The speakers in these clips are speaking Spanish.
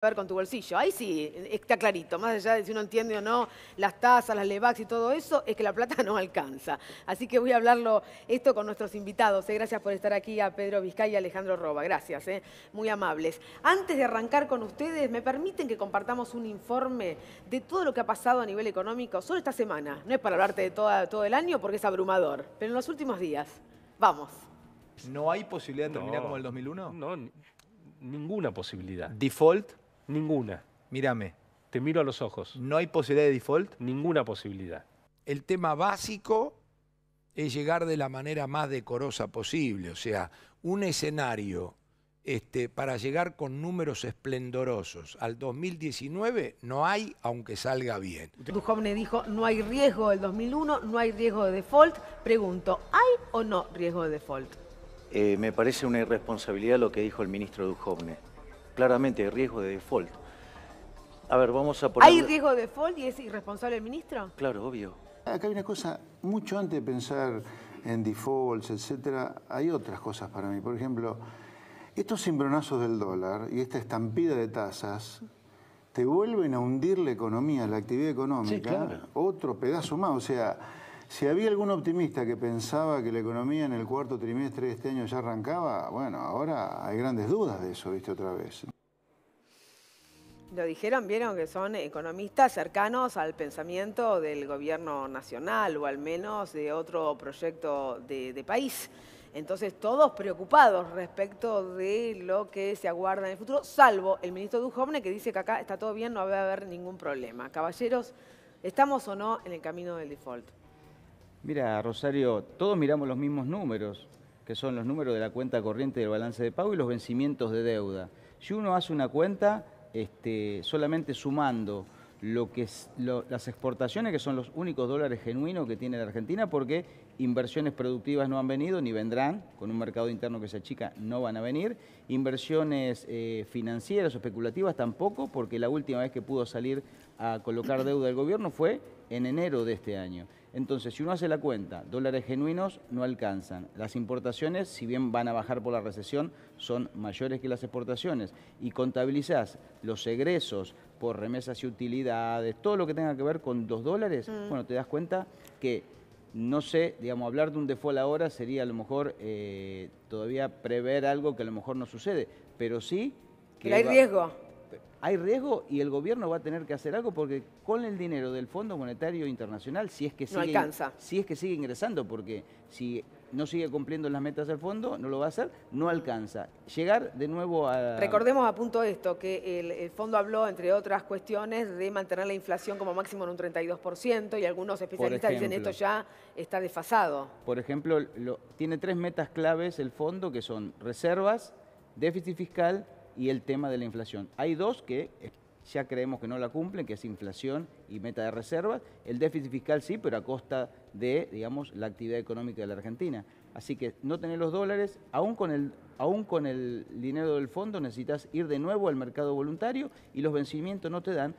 ver con tu bolsillo. Ahí sí, está clarito, más allá de si uno entiende o no las tasas, las LEVAX y todo eso, es que la plata no alcanza. Así que voy a hablarlo esto con nuestros invitados. Gracias por estar aquí a Pedro Vizcay y a Alejandro Roba. Gracias, muy amables. Antes de arrancar con ustedes, ¿me permiten que compartamos un informe de todo lo que ha pasado a nivel económico solo esta semana? No es para hablarte de todo el año porque es abrumador, pero en los últimos días. Vamos. ¿No hay posibilidad de terminar como el 2001? No, ninguna posibilidad. ¿Default? Ninguna. Mírame. Te miro a los ojos. ¿No hay posibilidad de default? Ninguna posibilidad. El tema básico es llegar de la manera más decorosa posible. O sea, un escenario para llegar con números esplendorosos al 2019 no hay, aunque salga bien. Duhovne dijo, no hay riesgo del 2001, no hay riesgo de default. Pregunto, ¿hay o no riesgo de default? Me parece una irresponsabilidad lo que dijo el ministro Duhovne. Claramente hay riesgo de default. A ver, vamos a poner... ¿Hay riesgo de default y es irresponsable el ministro? Claro, obvio. Acá hay una cosa, mucho antes de pensar en defaults, etcétera, hay otras cosas para mí. Por ejemplo, estos cimbronazos del dólar y esta estampida de tasas te vuelven a hundir la economía, la actividad económica. Sí, claro. Otro pedazo más. O sea, si había algún optimista que pensaba que la economía en el cuarto trimestre de este año ya arrancaba, bueno, ahora hay grandes dudas de eso, ¿viste? Otra vez. Lo dijeron, vieron que son economistas cercanos al pensamiento del gobierno nacional o al menos de otro proyecto de país. Entonces, todos preocupados respecto de lo que se aguarda en el futuro, salvo el ministro Duhovne que dice que acá está todo bien, no va a haber ningún problema. Caballeros, ¿estamos o no en el camino del default? Mira, Rosario, todos miramos los mismos números, que son los números de la cuenta corriente del balance de pago y los vencimientos de deuda. Si uno hace una cuenta, solamente sumando las exportaciones, que son los únicos dólares genuinos que tiene la Argentina, porque inversiones productivas no han venido ni vendrán, con un mercado interno que se achica no van a venir, inversiones financieras o especulativas tampoco, porque la última vez que pudo salir a colocar deuda del gobierno fue en enero de este año. Entonces, si uno hace la cuenta, dólares genuinos no alcanzan. Las importaciones, si bien van a bajar por la recesión, son mayores que las exportaciones. Y contabilizás los egresos por remesas y utilidades, todo lo que tenga que ver con los dólares, bueno, te das cuenta que, no sé, digamos, hablar de un default ahora sería a lo mejor todavía prever algo que a lo mejor no sucede, pero sí que... Pero hay riesgo. Hay riesgo y el gobierno va a tener que hacer algo porque con el dinero del Fondo Monetario Internacional, si es que no alcanza. Si es que sigue ingresando, porque si no sigue cumpliendo las metas del fondo, no lo va a hacer, no alcanza. Llegar de nuevo a... Recordemos a punto esto, que el fondo habló, entre otras cuestiones, de mantener la inflación como máximo en un 32% y algunos especialistas dicen esto ya está desfasado. Por ejemplo, tiene 3 metas claves el fondo, que son reservas, déficit fiscal y el tema de la inflación. Hay 2 que ya creemos que no la cumplen, que es inflación y meta de reservas. El déficit fiscal sí, pero a costa de, digamos, la actividad económica de la Argentina. Así que no tener los dólares, aún con el dinero del fondo, necesitas ir de nuevo al mercado voluntario y los vencimientos no te dan.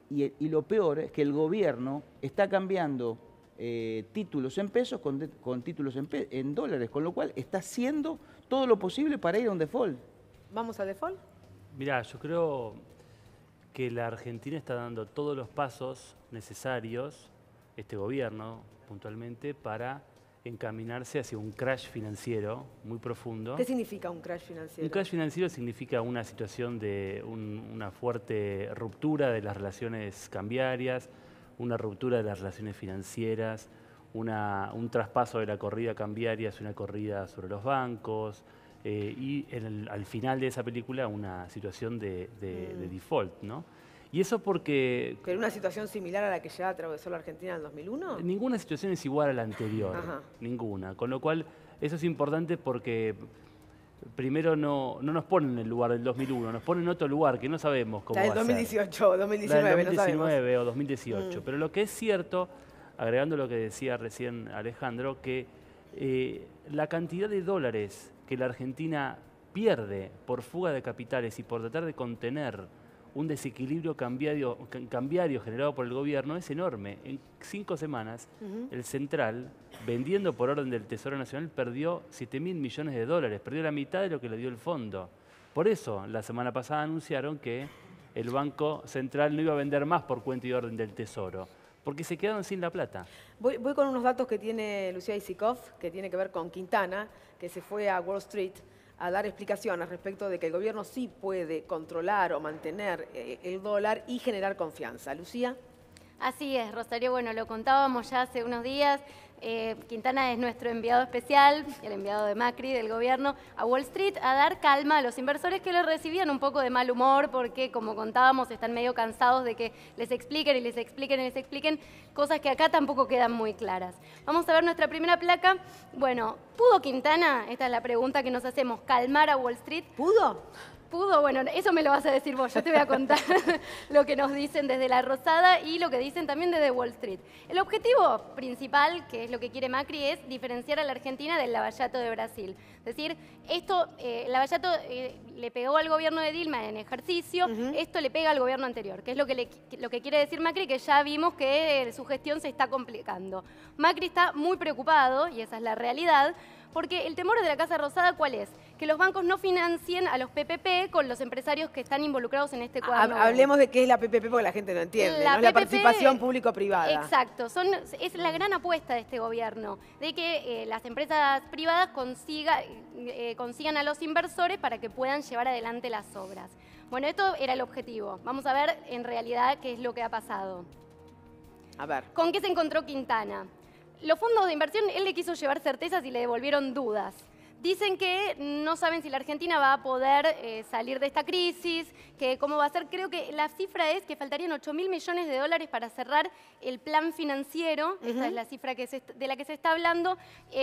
Y lo peor es que el gobierno está cambiando títulos en pesos con títulos en dólares, con lo cual está haciendo todo lo posible para ir a un default. ¿Vamos al default? Mirá, yo creo que la Argentina está dando todos los pasos necesarios, este gobierno puntualmente, para encaminarse hacia un crash financiero muy profundo. ¿Qué significa un crash financiero? Un crash financiero significa una situación de una fuerte ruptura de las relaciones cambiarias, una ruptura de las relaciones financieras, un traspaso de la corrida cambiaria hacia una corrida sobre los bancos, y al final de esa película una situación de default, ¿no? Y eso porque... ¿Pero una situación similar a la que ya atravesó la Argentina en el 2001? Ninguna situación es igual a la anterior, ninguna. Con lo cual, eso es importante porque primero no nos ponen en el lugar del 2001, nos ponen en otro lugar que no sabemos cómo va a ser. La del 2018, 2019, la del 2019 no o 2018. Pero lo que es cierto, agregando lo que decía recién Alejandro, que la cantidad de dólares que la Argentina pierde por fuga de capitales y por tratar de contener un desequilibrio cambiario generado por el gobierno es enorme. En 5 semanas, el Central, vendiendo por orden del Tesoro Nacional, perdió 7.000 millones de dólares, perdió la mitad de lo que le dio el fondo. Por eso, la semana pasada anunciaron que el Banco Central no iba a vender más por cuenta y orden del Tesoro, porque se quedaron sin la plata. Voy con unos datos que tiene Lucía Isikoff, que tiene que ver con Quintana, que se fue a Wall Street a dar explicaciones respecto de que el gobierno sí puede controlar o mantener el dólar y generar confianza. Lucía. Así es, Rosario, bueno, lo contábamos ya hace unos días. Quintana es nuestro enviado especial, el enviado de Macri, del gobierno, a Wall Street a dar calma a los inversores que lo recibían un poco de mal humor porque, como contábamos, están medio cansados de que les expliquen y les expliquen y les expliquen cosas que acá tampoco quedan muy claras. Vamos a ver nuestra primera placa. Bueno, ¿pudo Quintana? Esta es la pregunta que nos hacemos, ¿calmar a Wall Street? ¿Pudo? ¿Pudo? Bueno, eso me lo vas a decir vos. Yo te voy a contar lo que nos dicen desde La Rosada y lo que dicen también desde Wall Street. El objetivo principal, que es lo que quiere Macri, es diferenciar a la Argentina del lavallato de Brasil. Es decir, esto, el lavallato le pegó al gobierno de Dilma en ejercicio, esto le pega al gobierno anterior, que es lo que quiere decir Macri, que ya vimos que su gestión se está complicando. Macri está muy preocupado, y esa es la realidad, porque el temor de la Casa Rosada, ¿cuál es? Que los bancos no financien a los PPP con los empresarios que están involucrados en este cuadro. Hablemos de qué es la PPP porque la gente no entiende, ¿no? Es la participación público-privada. Exacto, es la gran apuesta de este gobierno, de que las empresas privadas consigan a los inversores para que puedan llevar adelante las obras. Bueno, esto era el objetivo. Vamos a ver en realidad qué es lo que ha pasado. A ver. ¿Con qué se encontró Quintana? Los fondos de inversión, él le quiso llevar certezas y le devolvieron dudas. Dicen que no saben si la Argentina va a poder salir de esta crisis, que cómo va a ser. Creo que la cifra es que faltarían 8.000 millones de dólares para cerrar el plan financiero, esta es la cifra de la que se está hablando,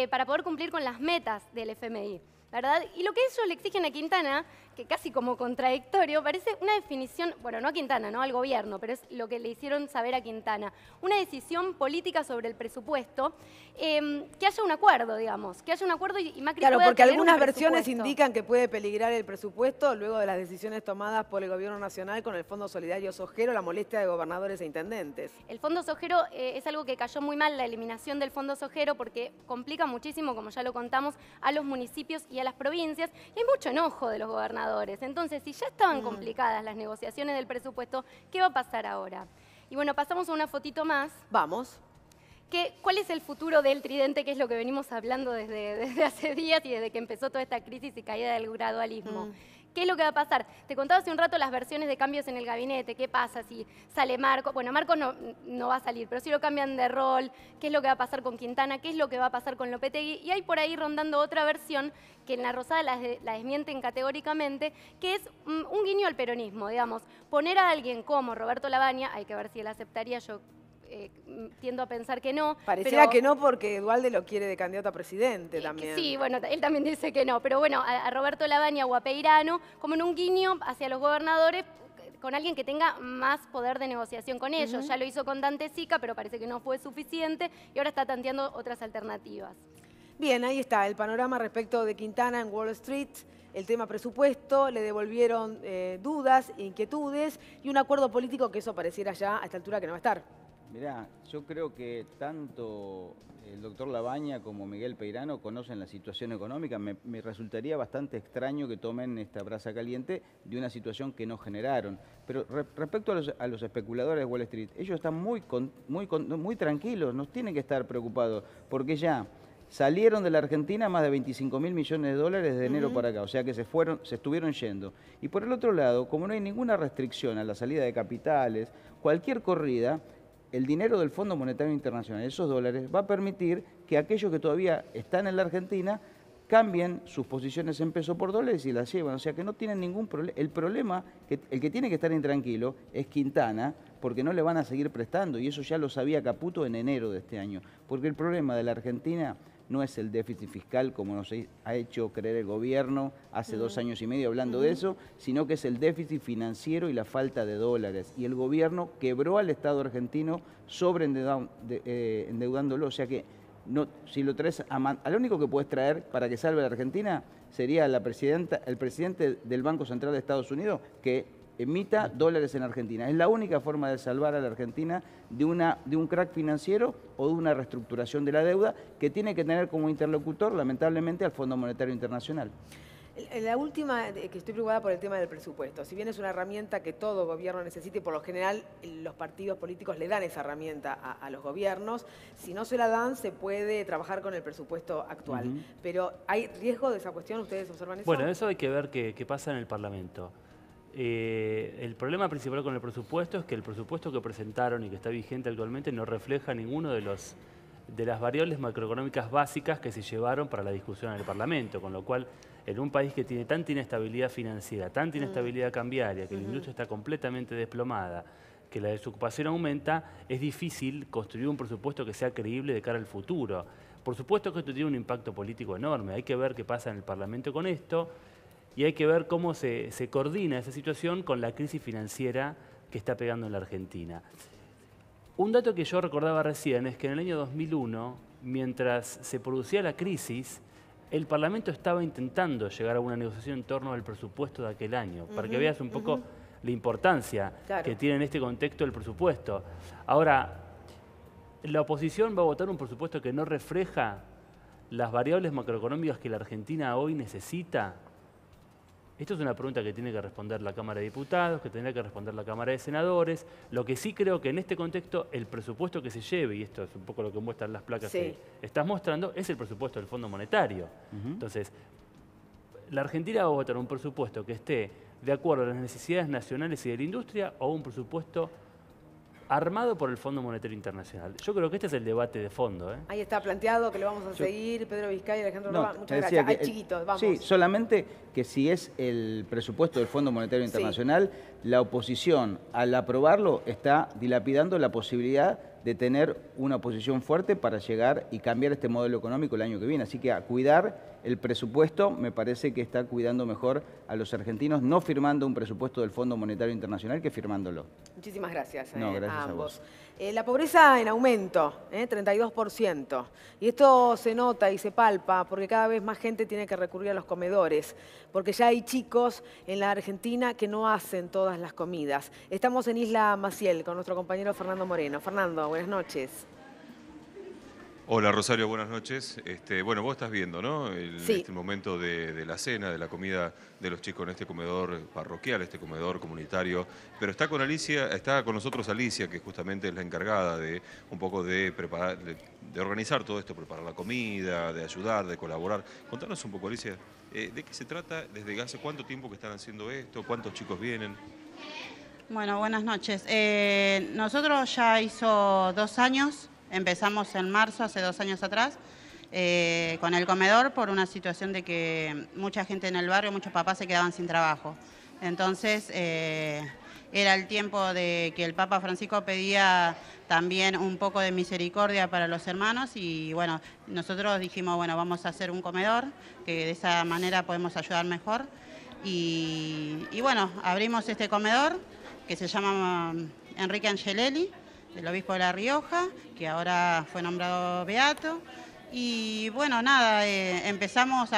para poder cumplir con las metas del FMI. ¿Verdad? Y lo que ellos le exigen a Quintana, que casi como contradictorio, parece una definición, bueno, no a Quintana, no al gobierno, pero es lo que le hicieron saber a Quintana, una decisión política sobre el presupuesto, que haya un acuerdo, digamos, que haya un acuerdo y Macri Claro, pueda porque tener algunas un versiones presupuesto. indican que puede peligrar el presupuesto luego de las decisiones tomadas por el gobierno nacional con el Fondo Solidario Sojero, la molestia de gobernadores e intendentes. El Fondo Sojero es algo que cayó muy mal, la eliminación del Fondo Sojero, porque complica muchísimo, como ya lo contamos, a los municipios y a las provincias, y hay mucho enojo de los gobernadores. Entonces, si ya estaban complicadas las negociaciones del presupuesto, ¿qué va a pasar ahora? Y bueno, pasamos a una fotito más. Vamos. ¿Cuál es el futuro del tridente, que es lo que venimos hablando desde hace días y desde que empezó toda esta crisis y caída del gradualismo? ¿Qué es lo que va a pasar? Te contaba hace un rato las versiones de cambios en el gabinete. ¿Qué pasa si sale Marcos? Bueno, Marcos no va a salir, pero si lo cambian de rol, ¿qué es lo que va a pasar con Quintana? ¿Qué es lo que va a pasar con Lopetegui? Y hay por ahí rondando otra versión que en La Rosada la desmienten categóricamente, que es un guiño al peronismo, digamos. Poner a alguien como Roberto Lavagna, hay que ver si él aceptaría, yo tiendo a pensar que no. Pareciera que no porque Duhalde lo quiere de candidato a presidente también. Sí, bueno, él también dice que no, pero bueno, a Roberto Lavagna o a Peirano, como en un guiño hacia los gobernadores, con alguien que tenga más poder de negociación con ellos. Ya lo hizo con Dante Sica, pero parece que no fue suficiente y ahora está tanteando otras alternativas. Bien, ahí está el panorama respecto de Quintana en Wall Street. El tema presupuesto, le devolvieron dudas, inquietudes y un acuerdo político que eso pareciera ya a esta altura que no va a estar. Mirá, yo creo que tanto el doctor Lavagna como Miguel Peirano conocen la situación económica. Me resultaría bastante extraño que tomen esta brasa caliente de una situación que no generaron. Pero respecto a los especuladores de Wall Street, ellos están muy tranquilos, no tienen que estar preocupados, porque ya salieron de la Argentina más de 25.000 millones de dólares de enero para acá, o sea que se estuvieron yendo. Y por el otro lado, como no hay ninguna restricción a la salida de capitales, cualquier corrida, el dinero del Fondo Monetario Internacional, esos dólares, va a permitir que aquellos que todavía están en la Argentina cambien sus posiciones en peso por dólares y las llevan. O sea que no tienen ningún problema. El problema, el que tiene que estar intranquilo, es Quintana, porque no le van a seguir prestando. Y eso ya lo sabía Caputo en enero de este año. Porque el problema de la Argentina no es el déficit fiscal, como nos ha hecho creer el gobierno hace 2 años y medio hablando de eso, sino que es el déficit financiero y la falta de dólares. Y el gobierno quebró al Estado argentino endeudándolo. O sea que no, si lo traes al único que puedes traer para que salve a la Argentina sería el presidente del Banco Central de Estados Unidos, que emita dólares en Argentina. Es la única forma de salvar a la Argentina de un crack financiero o de una reestructuración de la deuda, que tiene que tener como interlocutor, lamentablemente, al Fondo Monetario Internacional. La última, que estoy preocupada por el tema del presupuesto. Si bien es una herramienta que todo gobierno necesita y por lo general los partidos políticos le dan esa herramienta a los gobiernos, si no se la dan se puede trabajar con el presupuesto actual. Pero ¿hay riesgo de esa cuestión? ¿Ustedes observan eso? Bueno, eso hay que ver qué pasa en el Parlamento. El problema principal con el presupuesto es que el presupuesto que presentaron y que está vigente actualmente no refleja ninguno de las variables macroeconómicas básicas que se llevaron para la discusión en el Parlamento, con lo cual en un país que tiene tanta inestabilidad financiera, tanta inestabilidad cambiaria, que la industria está completamente desplomada, que la desocupación aumenta, es difícil construir un presupuesto que sea creíble de cara al futuro. Por supuesto que esto tiene un impacto político enorme, hay que ver qué pasa en el Parlamento con esto y hay que ver cómo se coordina esa situación con la crisis financiera que está pegando en la Argentina. Un dato que yo recordaba recién es que en el año 2001, mientras se producía la crisis, el Parlamento estaba intentando llegar a una negociación en torno al presupuesto de aquel año, para que veas un poco la importancia que tiene en este contexto el presupuesto. Ahora, la oposición va a votar un presupuesto que no refleja las variables macroeconómicas que la Argentina hoy necesita. Esto es una pregunta que tiene que responder la Cámara de Diputados, que tendrá que responder la Cámara de Senadores. Lo que sí creo que en este contexto el presupuesto que se lleve, y esto es un poco lo que muestran las placas que estás mostrando, es el presupuesto del Fondo Monetario. Entonces, la Argentina va a votar un presupuesto que esté de acuerdo a las necesidades nacionales y de la industria o un presupuesto armado por el Fondo Monetario Internacional. Yo creo que este es el debate de fondo. Ahí está planteado que lo vamos a seguir, Pedro Vizcay y Alejandro Roa. Muchas gracias. Ay, chiquitos, vamos. Sí, solamente que si es el presupuesto del Fondo Monetario Internacional, la oposición al aprobarlo está dilapidando la posibilidad de tener una oposición fuerte para llegar y cambiar este modelo económico el año que viene. Así que a cuidar el presupuesto me parece que está cuidando mejor a los argentinos, no firmando un presupuesto del Fondo Monetario Internacional que firmándolo. Muchísimas gracias, gracias a ambos. vos. La pobreza en aumento, 32%. Y esto se nota y se palpa porque cada vez más gente tiene que recurrir a los comedores, porque ya hay chicos en la Argentina que no hacen todas las comidas. Estamos en Isla Maciel con nuestro compañero Fernando Moreno. Fernando, buenas noches. Hola Rosario, buenas noches. Bueno, vos estás viendo, ¿no? Este momento de la cena, de la comida de los chicos en este comedor parroquial, este comedor comunitario. Pero está con Alicia, está con nosotros Alicia, que justamente es la encargada de un poco de preparar, de organizar todo esto, preparar la comida, de ayudar, de colaborar. Contanos un poco, Alicia, ¿de qué se trata? ¿Desde hace cuánto tiempo que están haciendo esto? ¿Cuántos chicos vienen? Bueno, buenas noches. Nosotros ya hizo 2 años. Empezamos en marzo, hace 2 años atrás, con el comedor por una situación de que mucha gente en el barrio, muchos papás se quedaban sin trabajo. Entonces, era el tiempo de que el Papa Francisco pedía también un poco de misericordia para los hermanos y bueno, nosotros dijimos, bueno, vamos a hacer un comedor, que de esa manera podemos ayudar mejor. Y bueno, abrimos este comedor que se llama Enrique Angelelli, del obispo de La Rioja, que ahora fue nombrado beato. Y bueno, nada, empezamos a